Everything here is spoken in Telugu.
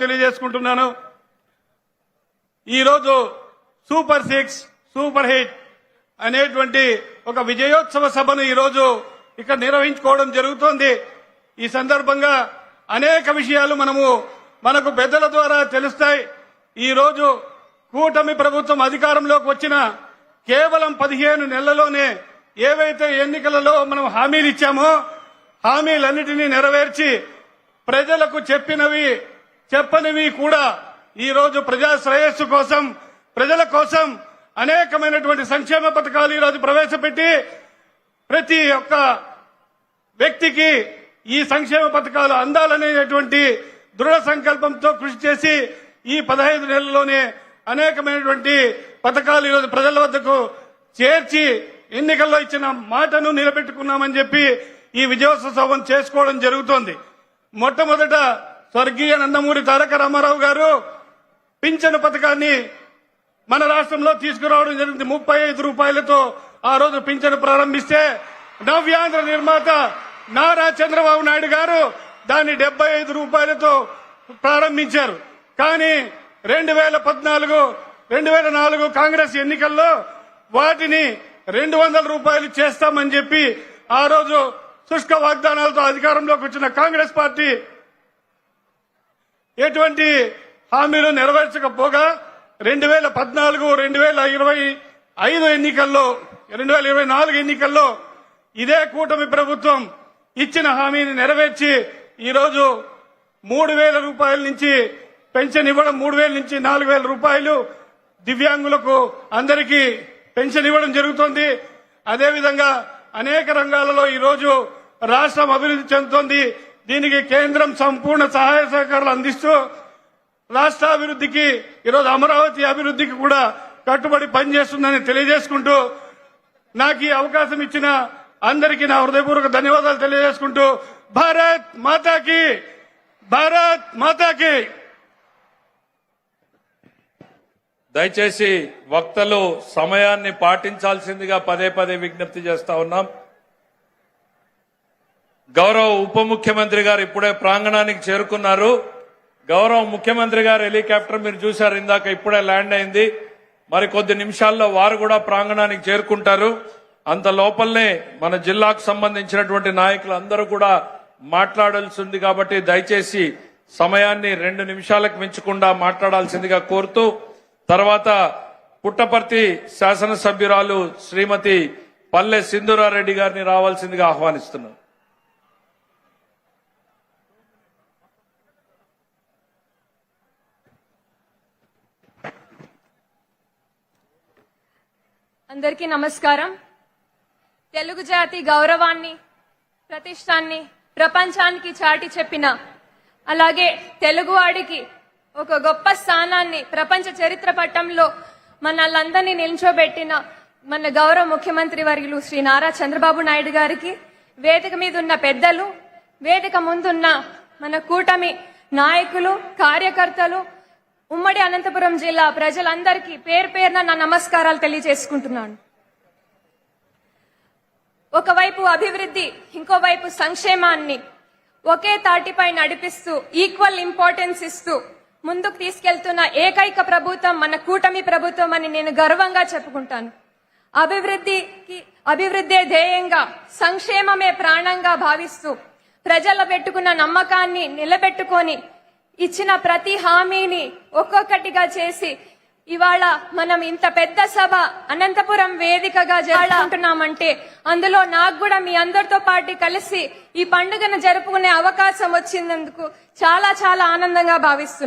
తెలియజేసుకుంటున్నాను. ఈరోజు సూపర్ 6 సూపర్ హిట్ అనేటువంటి ఒక విజయోత్సవ సభను ఈరోజు ఇక్కడ నిర్వహించుకోవడం జరుగుతోంది. ఈ సందర్భంగా అనేక విషయాలు మనకు పెద్దల ద్వారా తెలుస్తాయి. ఈరోజు కూటమి ప్రభుత్వం అధికారంలోకి వచ్చిన కేవలం 15 నెలల్లోనే ఏవైతే ఎన్నికలలో మనం హామీలు ఇచ్చామో హామీలన్నిటినీ నెరవేర్చి ప్రజలకు చెప్పనివి కూడా ఈరోజు ప్రజా శ్రేయస్సు కోసం ప్రజల కోసం అనేకమైనటువంటి సంక్షేమ పథకాలు ఈరోజు ప్రవేశపెట్టి ప్రతి ఒక్క వ్యక్తికి ఈ సంక్షేమ పథకాలు అందాలనేటువంటి దృఢ సంకల్పంతో కృషి చేసి ఈ 15 నెలల్లోనే అనేకమైనటువంటి పథకాలు ఈరోజు ప్రజల వద్దకు చేర్చి ఎన్నికల్లో ఇచ్చిన మాటను నిలబెట్టుకున్నామని చెప్పి ఈ విజయోత్సవ సభను చేసుకోవడం జరుగుతోంది. మొట్టమొదట స్వర్గీయ నందమూరి తారక రామారావు గారు పింఛను పథకాన్ని మన రాష్ట్రంలో తీసుకురావడం జరిగింది. 35 రూపాయలతో ఆ రోజు పింఛను ప్రారంభిస్తే నవ్యాంధ్ర నిర్మాత నారా చంద్రబాబు నాయుడు గారు దాన్ని 75 రూపాయలతో ప్రారంభించారు. కానీ 2014 కాంగ్రెస్ ఎన్నికల్లో వాటిని 200 రూపాయలు చేస్తామని చెప్పి ఆ రోజు శుష్క వాగ్దానాలతో అధికారంలోకి వచ్చిన కాంగ్రెస్ పార్టీ ఎటువంటి హామీలు నెరవేర్చకపోగా 2024 ఎన్నికల్లో ఇదే కూటమి ప్రభుత్వం ఇచ్చిన హామీని నెరవేర్చి ఈరోజు 3000 రూపాయల నుంచి పెన్షన్ ఇవ్వడం, 3000 నుంచి 4000 రూపాయలు దివ్యాంగులకు అందరికీ పెన్షన్ ఇవ్వడం జరుగుతోంది. అదేవిధంగా అనేక రంగాలలో ఈరోజు రాష్ట్రం అభివృద్ధి చెందుతోంది. దీనికి కేంద్రం సంపూర్ణ సహాయ సహకారాలు అందిస్తూ రాష్ట్ర అభివృద్ధికి ఈరోజు అమరావతి అభివృద్ధికి కూడా కట్టుబడి పనిచేస్తుందని తెలియజేసుకుంటూ నాకు ఈ అవకాశం ఇచ్చిన అందరికీ నా హృదయపూర్వక ధన్యవాదాలు తెలియజేసుకుంటూ భారత్ మాతాకి దయచేసి వక్తలు సమయాన్ని పాటించాల్సిందిగా పదే విజ్ఞప్తి చేస్తా ఉన్నాం. గౌరవ ఉప ముఖ్యమంత్రి గారు ఇప్పుడే ప్రాంగణానికి చేరుకున్నారు. గౌరవ ముఖ్యమంత్రి గారు హెలికాప్టర్ మీరు చూశారు ఇందాక, ఇప్పుడే ల్యాండ్ అయింది. మరి కొద్ది నిమిషాల్లో వారు కూడా ప్రాంగణానికి చేరుకుంటారు. అంత లోపలనే మన జిల్లాకు సంబంధించినటువంటి నాయకులు అందరూ కూడా మాట్లాడాల్సి ఉంది. కాబట్టి దయచేసి సమయాన్ని 2 నిమిషాలకు మించకుండా మాట్లాడాల్సిందిగా కోరుతూ తర్వాత పుట్టపర్తి శాసనసభ్యురాలు శ్రీమతి పల్లె సింధూరారెడ్డి గారిని రావాల్సిందిగా ఆహ్వానిస్తున్నాను. అందరికీ నమస్కారం. తెలుగు జాతి గౌరవాన్ని ప్రతిష్టాన్ని ప్రపంచానికి చాటి చెప్పిన, అలాగే తెలుగువాడికి ఒక గొప్ప స్థానాన్ని ప్రపంచ చరిత్ర పటంలో మనల్లందరినీ నిల్చోబెట్టిన మన గౌరవ ముఖ్యమంత్రి వర్యులు శ్రీ నారా చంద్రబాబు నాయుడు గారికి, వేదిక మీద ఉన్న పెద్దలు, వేదిక ముందున్న మన కూటమి నాయకులు, కార్యకర్తలు, ఉమ్మడి అనంతపురం జిల్లా ప్రజలందరికీ పేరు పేరున నా నమస్కారాలు తెలియజేసుకుంటున్నాను. ఒకవైపు అభివృద్ధి, ఇంకోవైపు సంక్షేమాన్ని ఒకే తాటిపై నడిపిస్తూ ఈక్వల్ ఇంపార్టెన్స్ ఇస్తూ ముందుకు తీసుకెళ్తున్న ఏకైక ప్రభుత్వం మన కూటమి ప్రభుత్వం అని నేను గర్వంగా చెప్పుకుంటాను. అభివృద్ధే ధ్యేయంగా, సంక్షేమమే ప్రాణంగా భావిస్తూ ప్రజల పెట్టుకున్న నమ్మకాన్ని నిలబెట్టుకొని ఇచ్చిన ప్రతి హామీని ఒక్కొక్కటిగా చేసి ఇవాళ మనం ఇంత పెద్ద సభ అనంతపురం వేదికగా జరుపుకుంటున్నామంటే అందులో నాకు కూడా మీ అందరితో పాటు కలిసి ఈ పండుగను జరుపుకునే అవకాశం వచ్చినందుకు చాలా ఆనందంగా భావిస్తున్నాను.